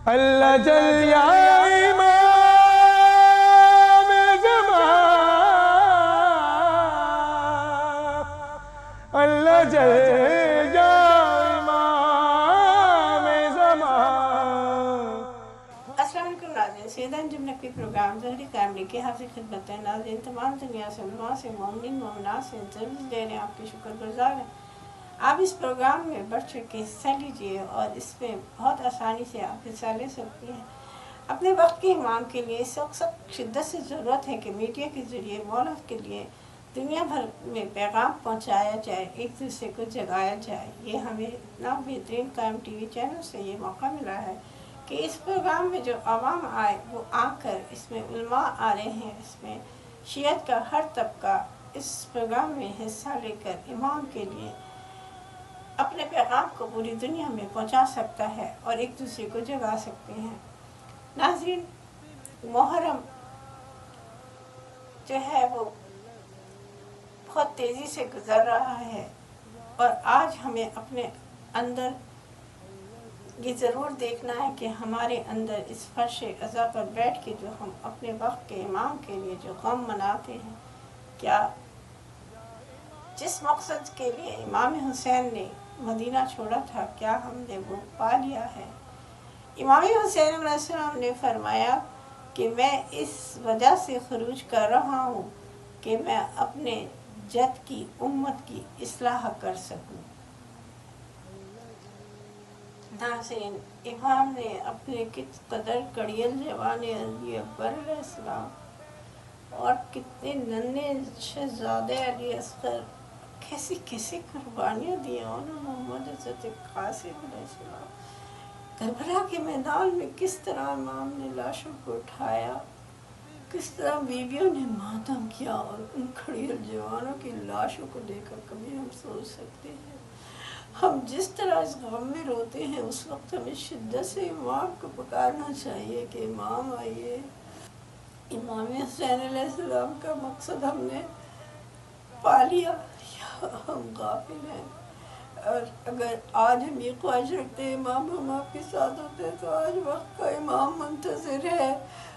اللہ جل یا امام زمان، اللہ جل یا امام زمان۔ السلام علیکم ناظرین، سیدہ انجم نقوی پروگرام زہری فیملی کی حاضر خدمت ہے۔ ناظرین تمام دنیا سے علماء سے مومنین مومنات سے انٹرویوز دے رہے ہیں، آپ کے شکر گزار ہیں۔ آپ اس پروگرام میں بڑھ چڑھ کے حصہ لیجئے اور اس میں بہت آسانی سے آپ حصہ لے سکتی ہیں۔ اپنے وقت کے امام کے لیے اس وقت سب شدت سے ضرورت ہے کہ میڈیا کے ذریعے مولا کے لیے دنیا بھر میں پیغام پہنچایا جائے، ایک دوسرے کو جگایا جائے۔ یہ ہمیں اتنا بہترین قائم ٹی وی چینل سے یہ موقع ملا ہے کہ اس پروگرام میں جو عوام آئے وہ آ کر اس میں علماء آ رہے ہیں، اس میں شیعت کا ہر طبقہ اس پروگرام میں حصہ لے کر امام کے لیے اپنے پیغام کو پوری دنیا میں پہنچا سکتا ہے اور ایک دوسرے کو جگا سکتے ہیں۔ ناظرین، محرم جو ہے وہ بہت تیزی سے گزر رہا ہے اور آج ہمیں اپنے اندر یہ ضرور دیکھنا ہے کہ ہمارے اندر اس فرش عزا پر بیٹھ کے جو ہم اپنے وقت کے امام کے لیے جو غم مناتے ہیں، کیا جس مقصد کے لیے امام حسین نے مدینہ چھوڑا تھا کیا ہم نے وہ پا لیا ہے؟ امام حسین علیہ السلام نے فرمایا کہ میں اس وجہ سے خروج کر رہا ہوں کہ میں اپنے جد کی امت کی اصلاح کر سکوں۔ ناظرین، امام نے اپنے کس قدر کڑیل جوان علی اکبر علیہ السلام اور کتنے ننھے شہزادے علی اصغر کیسی کیسی قربانیاں دی ہیں انہوں نے۔ محمد حضرت قاسم علیہ السلام کربلا کے میدان میں کس طرح امام نے لاشوں کو اٹھایا، کس طرح بیویوں نے ماتم کیا، اور ان کھڑیل جوانوں کی لاشوں کو لے کر کبھی ہم سوچ سکتے ہیں؟ ہم جس طرح اس غم میں روتے ہیں اس وقت ہمیں شدت سے امام کو پکارنا چاہیے کہ امام آئیے۔ امام حسین علیہ السلام کا مقصد ہم نے پا لیا یا ہم غافل ہیں؟ اور اگر آج ہم یہ خواہش رکھتے ہیں امام ہم آپ کے ساتھ ہوتے ہیں تو آج وقت کا امام منتظر ہے۔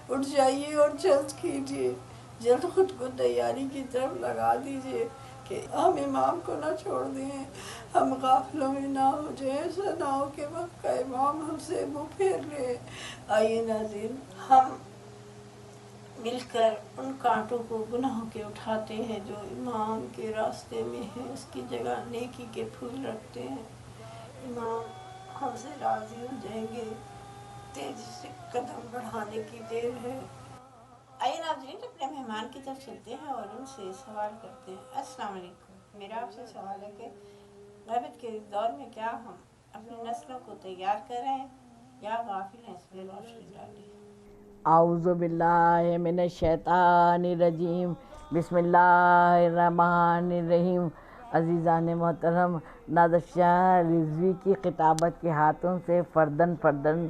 اٹھ جائیے اور جلد کیجیے، جلد خود کو تیاری کی طرف لگا دیجیے کہ ہم امام کو نہ چھوڑ دیں، ہم غافلوں میں نہ ہو جائیں، ایسا نہ ہو کہ وقت کا امام ہم سے منہ پھیر لے۔ آئیے ناظرین، ہم مل کر ان کانٹوں کو گناہوں کے اٹھاتے ہیں جو امام کے راستے میں ہیں، اس کی جگہ نیکی کے پھول رکھتے ہیں۔ امام ہم سے راضی ہو جائیں گے، تیزی سے قدم بڑھانے کی دیر ہے۔ آئیے ناظرین اپنے مہمان کی طرف چلتے ہیں اور ان سے سوال کرتے ہیں۔ السلام علیکم، میرا آپ سے سوال ہے کہ غیبت کے اس دور میں کیا ہم اپنی نسلوں کو تیار کر رہے ہیں یا غافل ہیں؟ اس میں روشنی ڈالیں۔ اعوذ باللہ من الشیطان الرجیم، بسم اللہ الرحمن الرحیم۔ عزیزان محترم، نادر شاہ رضوی کی خطابت کے ہاتھوں سے فردن فردن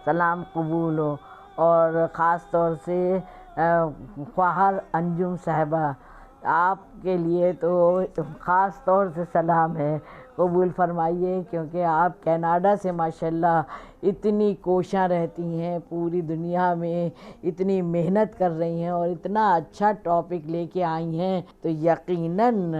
سلام قبول ہو، اور خاص طور سے خواہر انجم صاحبہ، آپ کے لیے تو خاص طور سے سلام ہے، قبول فرمائیے، کیونکہ آپ کینیڈا سے ماشاءاللہ اتنی کوشاں رہتی ہیں، پوری دنیا میں اتنی محنت کر رہی ہیں اور اتنا اچھا ٹاپک لے کے آئی ہیں، تو یقیناً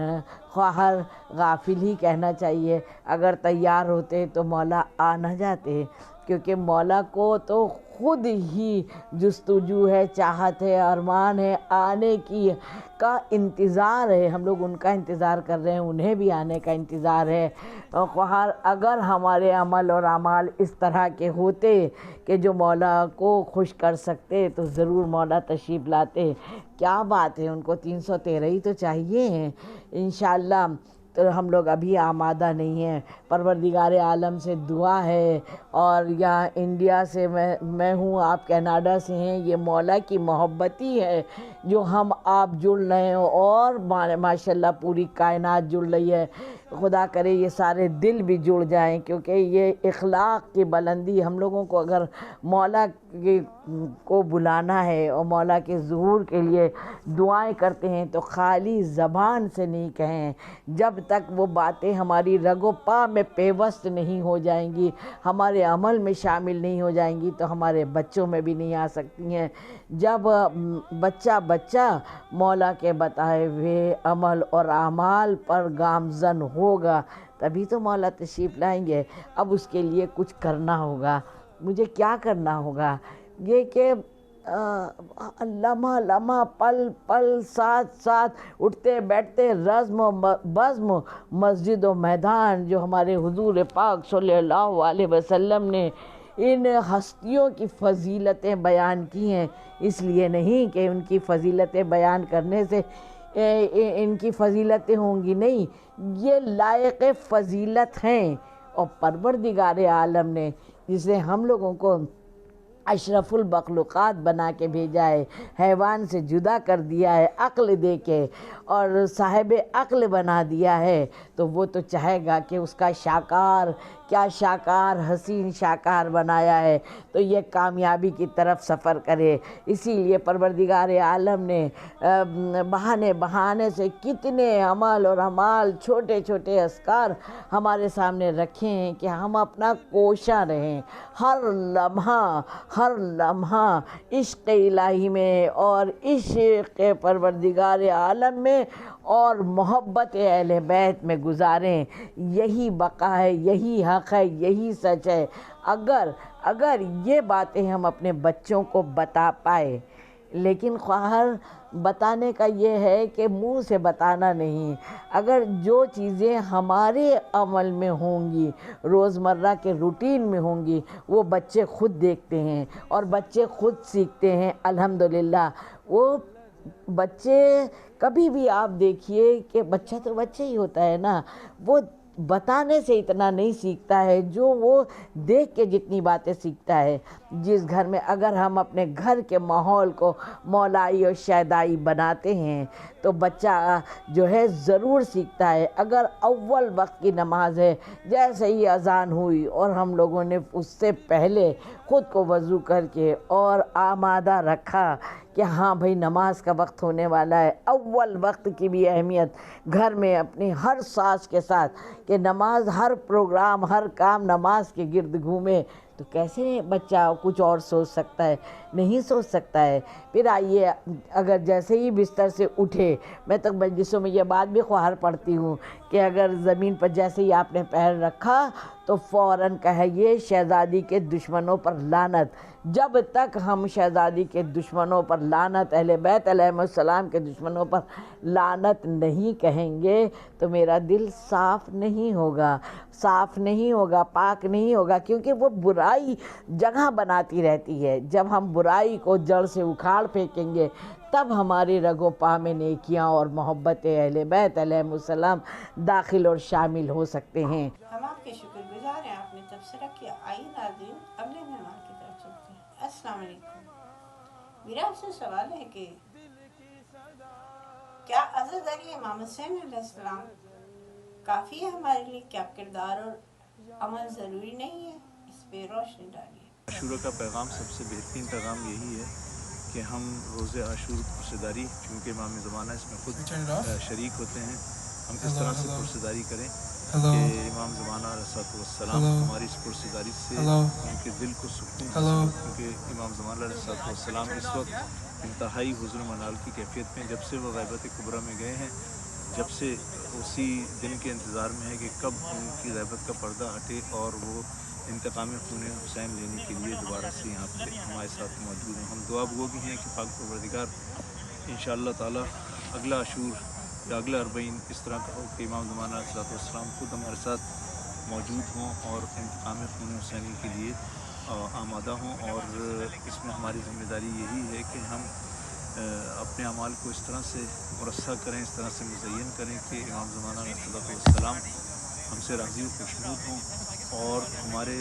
خواہر غافل ہی کہنا چاہیے۔ اگر تیار ہوتے تو مولا آ نہ جاتے، کیونکہ مولا کو تو خود ہی جستجو ہے، چاہت ہے، ارمان ہے، آنے کی کا انتظار ہے، ہم لوگ ان کا انتظار کر رہے ہیں، انہیں بھی آنے کا انتظار ہے۔ خواہر اگر ہمارے عمل اور اعمال اس طرح کے ہوتے کہ جو مولا کو خوش کر سکتے تو ضرور مولا تشریف لاتے۔ کیا بات ہے، ان کو 313 ہی تو چاہیے ہیں انشاءاللہ۔ تو ہم لوگ ابھی آمادہ نہیں ہیں، پروردگار عالم سے دعا ہے، اور یہاں انڈیا سے میں ہوں، آپ کینیڈا سے ہیں، یہ مولا کی محبت ہی ہے جو ہم آپ جڑ رہے ہیں، اور ماشاءاللہ پوری کائنات جڑ رہی ہے۔ خدا کرے یہ سارے دل بھی جڑ جائیں، کیونکہ یہ اخلاق کی بلندی ہم لوگوں کو اگر مولا کو بلانا ہے اور مولا کے ظہور کے لیے دعائیں کرتے ہیں تو خالی زبان سے نہیں کہیں، جب تک وہ باتیں ہماری رگ و پا میں پیوست نہیں ہو جائیں گی، ہمارے عمل میں شامل نہیں ہو جائیں گی تو ہمارے بچوں میں بھی نہیں آ سکتی ہیں۔ جب بچہ مولا کے بتائے ہوئے عمل اور اعمال پر گامزن ہوگا تبھی تو مولا تشریف لائیں گے۔ اب اس کے لیے کچھ کرنا ہوگا۔ مجھے کیا کرنا ہوگا؟ یہ کہ لمحہ لمحہ پل پل ساتھ اٹھتے بیٹھتے رزم و بزم مسجد و میدان جو ہمارے حضور پاک صلی اللہ علیہ وسلم نے ان ہستیوں کی فضیلتیں بیان کی ہیں، اس لیے نہیں کہ ان کی فضیلتیں بیان کرنے سے ان کی فضیلتیں ہوں گی، نہیں، یہ لائق فضیلت ہیں۔ اور پروردگار عالم نے جسے ہم لوگوں کو اشرف المخلوقات بنا کے بھیجا ہے، حیوان سے جدا کر دیا ہے عقل دے کے اور صاحب عقل بنا دیا ہے، تو وہ تو چاہے گا کہ اس کا شاکار، کیا شاکار حسین شاکار بنایا ہے تو یہ کامیابی کی طرف سفر کرے۔ اسی لیے پروردگار عالم نے بہانے سے کتنے عمل اور اعمال، چھوٹے چھوٹے اذکار ہمارے سامنے رکھے ہیں کہ ہم اپنا کوشاں رہیں، ہر لمحہ عشق الہی میں اور عشق پروردگار عالم میں اور محبت اہل بیت میں گزاریں۔ یہی بقا ہے، یہی حق ہے، یہی سچ ہے۔ اگر یہ باتیں ہم اپنے بچوں کو بتا پائے، لیکن خواہر بتانے کا یہ ہے کہ منہ سے بتانا نہیں، اگر جو چیزیں ہمارے عمل میں ہوں گی، روزمرہ کے روٹین میں ہوں گی، وہ بچے خود دیکھتے ہیں اور بچے خود سیکھتے ہیں۔ الحمدللہ وہ بچے کبھی بھی آپ دیکھیے کہ بچہ تو بچہ ہی ہوتا ہے نا، وہ بتانے سے اتنا نہیں سیکھتا ہے جو وہ دیکھ کے جتنی باتیں سیکھتا ہے۔ جس گھر میں اگر ہم اپنے گھر کے ماحول کو مولائی اور شیدائی بناتے ہیں تو بچہ جو ہے ضرور سیکھتا ہے۔ اگر اول وقت کی نماز ہے، جیسے ہی اذان ہوئی اور ہم لوگوں نے اس سے پہلے خود کو وضو کر کے اور آمادہ رکھا کہ ہاں بھئی نماز کا وقت ہونے والا ہے، اول وقت کی بھی اہمیت گھر میں اپنی ہر ساز کے ساتھ کہ نماز، ہر پروگرام، ہر کام نماز کے گرد گھومے، تو کیسے بچہ کچھ اور سوچ سکتا ہے؟ نہیں سوچ سکتا ہے۔ پھر آئیے، اگر جیسے ہی بستر سے اٹھے، میں تو مجلسوں میں یہ بات بھی خواہر پڑھتی ہوں کہ اگر زمین پر جیسے ہی آپ نے پیر رکھا تو فوراً کہیے شہزادی کے دشمنوں پر لعنت۔ جب تک ہم شہزادی کے دشمنوں پر لعنت، اہل بیت علیہ السلام کے دشمنوں پر لعنت نہیں کہیں گے تو میرا دل صاف نہیں ہوگا، پاک نہیں ہوگا، کیونکہ وہ برائی جگہ بناتی رہتی ہے۔ جب ہم برائی کو جڑ سے اکھاڑ پھینکیں گے تب ہمارے رگ و پا میں نیکیاں اور محبت اہل بیت علیہ السلام داخل اور شامل ہو سکتے ہیں۔ ہم آپ کے شکر گزار ہیں، آپ نے تبصرہ کیا۔ آئیے ناظرین اگلے مہمان کی طرف چلتے ہیں۔ السلام علیکم۔ میرا آپ سے سوال ہے کہ کیا عزت علی امام حسین علیہ السلام کافی ہے ہمارے لیے؟ کیا کردار اور عمل ضروری نہیں ہے؟ اس پہ روشنی ڈالیے۔ عاشورہ کا پیغام سب سے بہترین پیغام یہی ہے کہ ہم روز عاشور پرسداری، چونکہ امام زمانہ اس میں خود شریک ہوتے ہیں، ہم کس طرح سے پرسداری کریں کہ امام زمانہ علیہ السلام ہماری اس پرسداری سے ان کے دل کو سکون حاصل، کیونکہ امام زمانہ علیہ السلام اس وقت انتہائی حزن و منال کی کیفیت میں، جب سے وہ غیبت کبریٰ میں گئے ہیں، جب سے اسی دن کے انتظار میں ہے کہ کب ان کی غیبت کا پردہ ہٹے اور وہ انتقام خون حسین لینے کے لیے دوبارہ سے یہاں پہ ہمارے ساتھ موجود ہیں۔ ہم دعا گو بھی ہیں کہ پاک پروردگار انشاءاللہ تعالی اگلا عاشور یا اگلا اربعین اس طرح کا ہو کہ امام زمانہ علیہ السلام خود ہمارے ساتھ موجود ہوں اور انتقام خون حسینی کے لیے آمادہ ہوں، اور اس میں ہماری ذمہ داری یہی ہے کہ ہم اپنے اعمال کو اس طرح سے مرصع کریں، اس طرح سے مزین کریں کہ امام زمانہ علیہ السلام ہم سے راضی و خوشنود ہوں، اور ہمارے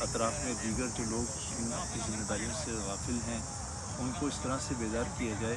اطراف میں دیگر جو لوگ ان کی ذمہ داریوں سے غافل ہیں ان کو اس طرح سے بیدار کیا جائے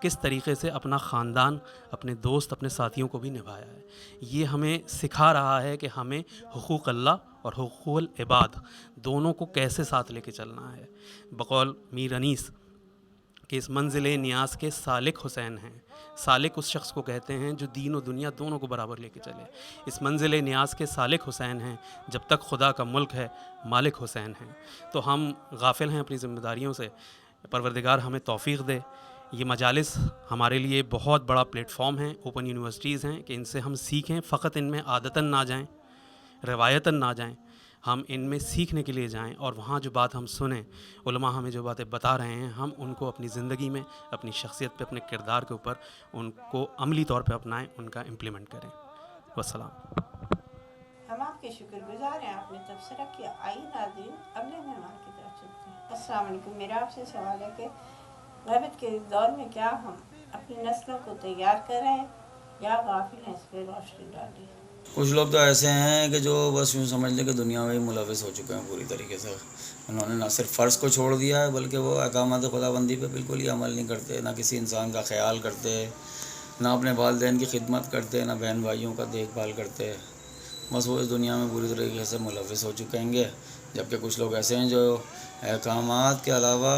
کس طریقے سے اپنا خاندان، اپنے دوست، اپنے ساتھیوں کو بھی نبھایا ہے۔ یہ ہمیں سکھا رہا ہے کہ ہمیں حقوق اللہ اور حقوق العباد دونوں کو کیسے ساتھ لے کے چلنا ہے۔ بقول میر انیس کہ اس منزل نیاز کے سالک حسین ہیں۔ سالک اس شخص کو کہتے ہیں جو دین و دنیا دونوں کو برابر لے کے چلے۔ اس منزل نیاز کے سالک حسین ہیں، جب تک خدا کا ملک ہے مالک حسین ہیں۔ تو ہم غافل ہیں اپنی ذمہ داریوں سے، پروردگار ہمیں توفیق دے۔ یہ مجالس ہمارے لیے بہت بڑا پلیٹ فارم ہیں، اوپن یونیورسٹیز ہیں کہ ان سے ہم سیکھیں، فقط ان میں عادتاً نہ جائیں، روایتاً نہ جائیں، ہم ان میں سیکھنے کے لیے جائیں، اور وہاں جو بات ہم سنیں، علماء ہمیں جو باتیں بتا رہے ہیں، ہم ان کو اپنی زندگی میں، اپنی شخصیت پہ، اپنے کردار کے اوپر ان کو عملی طور پہ اپنائیں، ان کا امپلیمنٹ کریں۔ والسلام۔ ہم آپ کے شکر گزار ہیں، آپ نے تبصرہ کیا۔ آئیے ناظرین اگلے مہمان کی طرف چلتے ہیں۔ السلام علیکم۔ میرا آپ سے سوال ہے کہ غیبت کے اس دور میں کیا ہم اپنی نسلوں کو تیار کر رہے ہیں یا غافل ہیں؟ اس پہ روشنی ڈالیے۔ کچھ لوگ تو ایسے ہیں کہ جو بس یوں سمجھ لیں کہ دنیا میں ہی ملوث ہو چکے ہیں پوری طریقے سے۔ انہوں نے نہ صرف فرض کو چھوڑ دیا ہے بلکہ وہ احکامات خدا بندی پہ بالکل ہی عمل نہیں کرتے، نہ کسی انسان کا خیال کرتے، نہ اپنے والدین کی خدمت کرتے، نہ بہن بھائیوں کا دیکھ بھال کرتے۔ بس وہ اس دنیا میں پوری طریقے سے ملوث ہو چکے ہیں گے۔ جبکہ کچھ لوگ ایسے ہیں جو احکامات کے علاوہ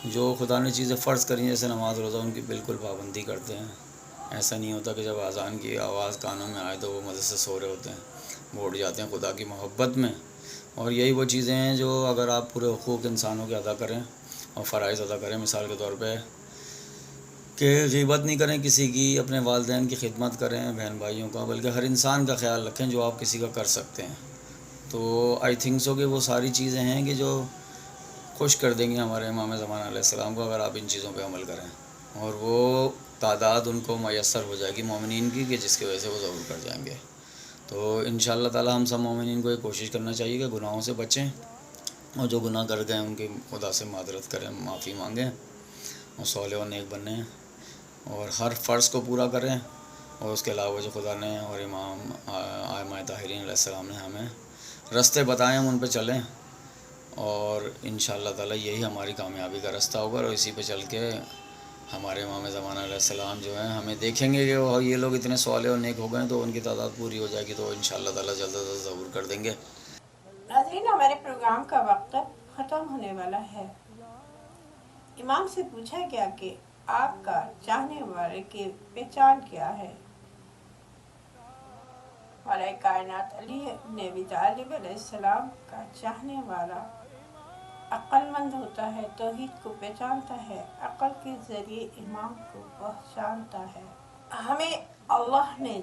جو خدا نے چیزیں فرض کری ہیں جیسے نماز روزہ، ان کی بالکل پابندی کرتے ہیں۔ ایسا نہیں ہوتا کہ جب اذان کی آواز کانوں میں آئے تو وہ مزے سے سو رہے ہوتے ہیں، وہ اٹھ جاتے ہیں خدا کی محبت میں۔ اور یہی وہ چیزیں ہیں جو اگر آپ پورے حقوق انسانوں کے ادا کریں اور فرائض ادا کریں، مثال کے طور پہ کہ غیبت نہیں کریں کسی کی، اپنے والدین کی خدمت کریں، بہن بھائیوں کا، بلکہ ہر انسان کا خیال رکھیں جو آپ کسی کا کر سکتے ہیں، تو آئی تھنک سو کہ وہ ساری چیزیں ہیں کہ جو خوش کر دیں گے ہمارے امام زمانہ علیہ السلام کو، اگر آپ ان چیزوں پہ عمل کریں، اور وہ تعداد ان کو میسر ہو جائے گی مومنین کی کہ جس کی وجہ سے وہ ضرور کر جائیں گے۔ تو انشاءاللہ تعالی ہم سب مومنین کو یہ کوشش کرنا چاہیے کہ گناہوں سے بچیں، اور جو گناہ کر گئے ان کی خدا سے معذرت کریں، معافی مانگیں، اور صالح و نیک بنیں، اور ہر فرض کو پورا کریں، اور اس کے علاوہ جو خدا نے اور امام ائمہ طاہرین علیہ السلام نے ہمیں راستے بتائیں ہم ان پہ چلیں، اور انشاءاللہ تعالی یہی ہماری کامیابی کا راستہ ہوگا۔ اور اسی پہ چل کے ہمارے امام زمانہ علیہ السلام جو ہیں ہمیں دیکھیں گے کہ وہ یہ لوگ اتنے صالح اور نیک ہو گئے ہیں، تو ان کی تعداد پوری ہو جائے گی تو انشاءاللہ تعالی جلد از جلد ضرور کر دیں گے۔ ناظرین ہمارے پروگرام کا وقت ختم ہونے والا ہے۔ امام سے پوچھا گیا کہ آپ کا چاہنے والے کی پہچان کیا ہے؟ مولا کائنات علی بن ابی طالب علیہ السلام کا چاہنے والا عقل مند ہوتا ہے، توحید کو پہچانتا ہے، عقل کے ذریعے امام کو پہچانتا ہے۔ ہمیں اللہ نے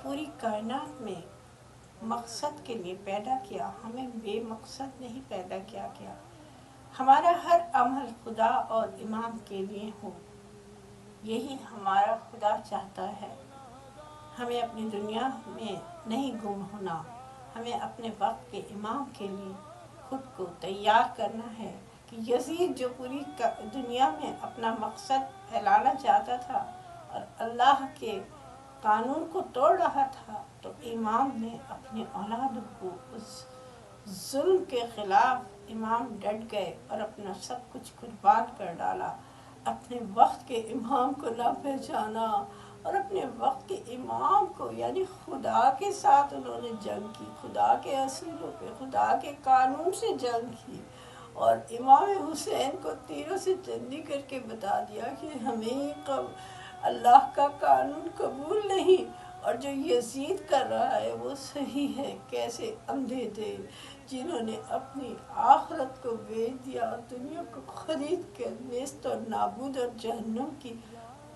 پوری کائنات میں مقصد کے لیے پیدا کیا، ہمیں بے مقصد نہیں پیدا کیا گیا۔ ہمارا ہر عمل خدا اور امام کے لیے ہو، یہی ہمارا خدا چاہتا ہے۔ ہمیں اپنی دنیا میں نہیں گم ہونا، ہمیں اپنے وقت کے امام کے لیے خود کو تیار کرنا ہے۔ کہ یزید جو پوری دنیا میں اپنا مقصد پھیلانا چاہتا تھا اور اللہ کے قانون کو توڑ رہا تھا، تو امام نے اپنی اولاد کو اس ظلم کے خلاف امام ڈٹ گئے اور اپنا سب کچھ قربان کر ڈالا۔ اپنے وقت کے امام کو نہ پہچانا اور اپنے وقت کے امام کو یعنی خدا کے ساتھ انہوں نے جنگ کی، خدا کے اصولوں پہ، خدا کے قانون سے جنگ کی، اور امام حسین کو تیروں سے چندی کر کے بتا دیا کہ ہمیں اللہ کا قانون قبول نہیں، اور جو یزید کر رہا ہے وہ صحیح ہے۔ کیسے اندھے تھے جنہوں نے اپنی آخرت کو بیچ دیا اور دنیا کو خرید کے نیست اور نابود اور جہنم کی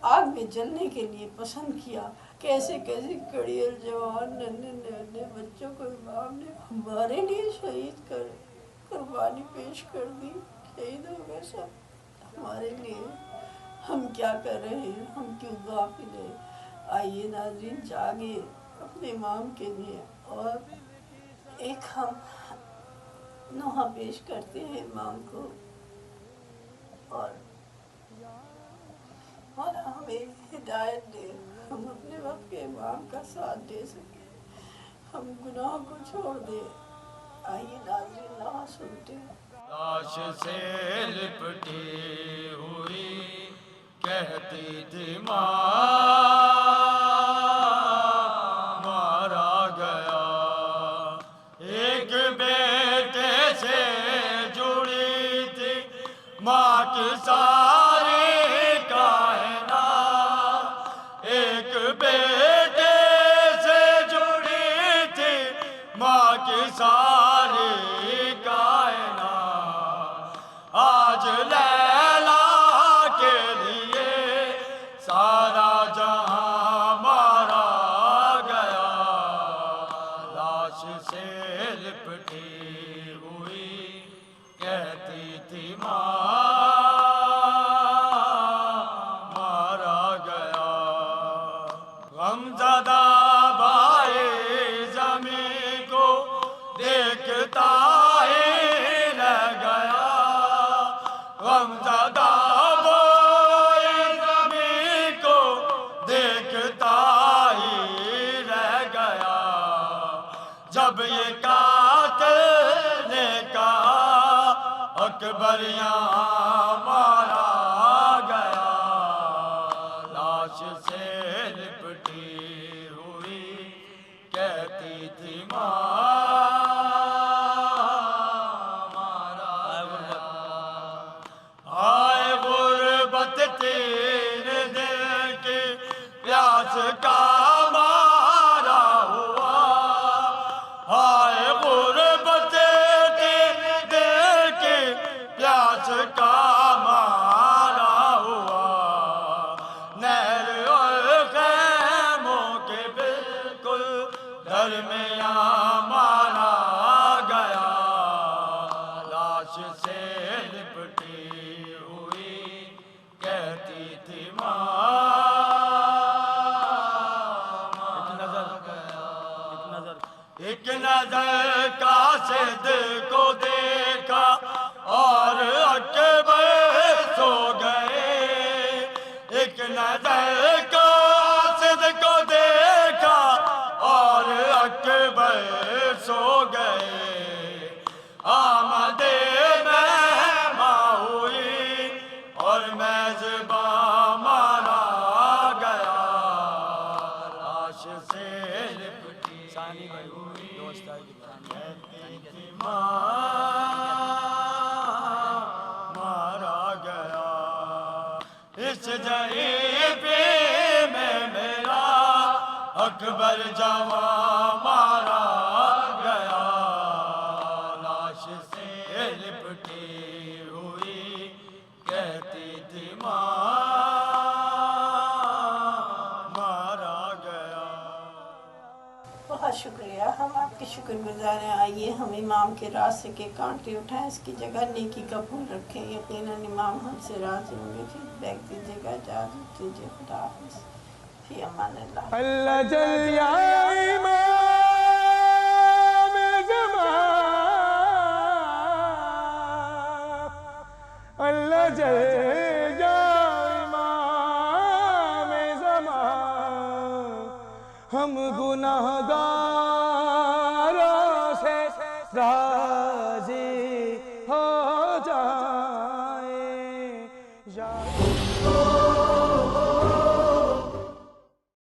آگ میں جلنے کے لیے پسند کیا۔ کیسے کیسے کڑیل جوان ننھے ننھے بچوں کو امام نے ہمارے لیے شہید کر قربانی پیش کر دی، شہید ہو گئے سب ہمارے لیے۔ ہم کیا کر رہے ہیں؟ ہم کیوں غافل ہیں؟ آئیے ناظرین جاگے اپنے امام کے لیے، اور ایک ہم نوحہ پیش کرتے ہیں امام کو، اور مولا ہمیں ہدایت دے، ہم اپنے وقت کے امام کا ساتھ دے سکیں، ہم گناہ کو چھوڑ دیں۔ آئیے ناظرین نوحہ سنتے ہیں۔ لاش سے لپٹی ہوئی کہتی تھی ماں مارا گیا، ایک بیٹے سے جڑی تھی ماں کی ساری کائنات، ایک بیٹے سے جڑی تھی ماں کی ساری کائنات، آج لیلا کے لیے سارا جہاں مارا گیا، لاش سے لپٹی ہوئی کہتی تھی ماں مارا گیا، غمزدہ بھائی زمین کو دیکھتا ہی رہ گیا، غمزدہ بھائی زمین کو دیکھتا ہی رہ گیا، جب یہ قاتل نے کہا اکبر یہاں مارا گیا، لاش سے لپٹی ہوئی کہتی تھی ماں مارا گیا، آئے غربت تین دل کی پیاس کا مارا ہوا، آئے غربت تین دل کی پیاس کا مارا ہوا، نہر اور خیموں کے بالکل درمیان مارا گیا، لاش سے لپٹی ہوئی کہتی تھی ماں مارا گیا، ایک نظر قاصد کو دیکھا اور اکبر سو گئے، ایک نظر قاصد کو دیکھا اور اکبر سو گئے، آمد مہماں ہوئی اور میزباں مارا گیا، لاش سے لپٹی ہوئی مارا گیا، اس ضعیفی میں میرا اکبر جوان مارا گیا، لاش سے لپٹی ہوئی کہتی تھی ماں مارا گیا۔ بہت شکریہ، ہم آپ کے شکر گزار ہیں۔ آئیے ہم امام کے راستے کے کانٹے اٹھائیں، اس کی جگہ نیکی کا پھول رکھیں، یقیناً امام ہم سے راضی ہوں گے۔ پھر بیگ دیجیے گا، اجازت دیجیے، خدا حافظ، فی امان اللہ۔ اللہ جل یا امام زمان، اللہ جل یا امام زمان، ہم گناہ گاروں سے راضی ہو جائیں یا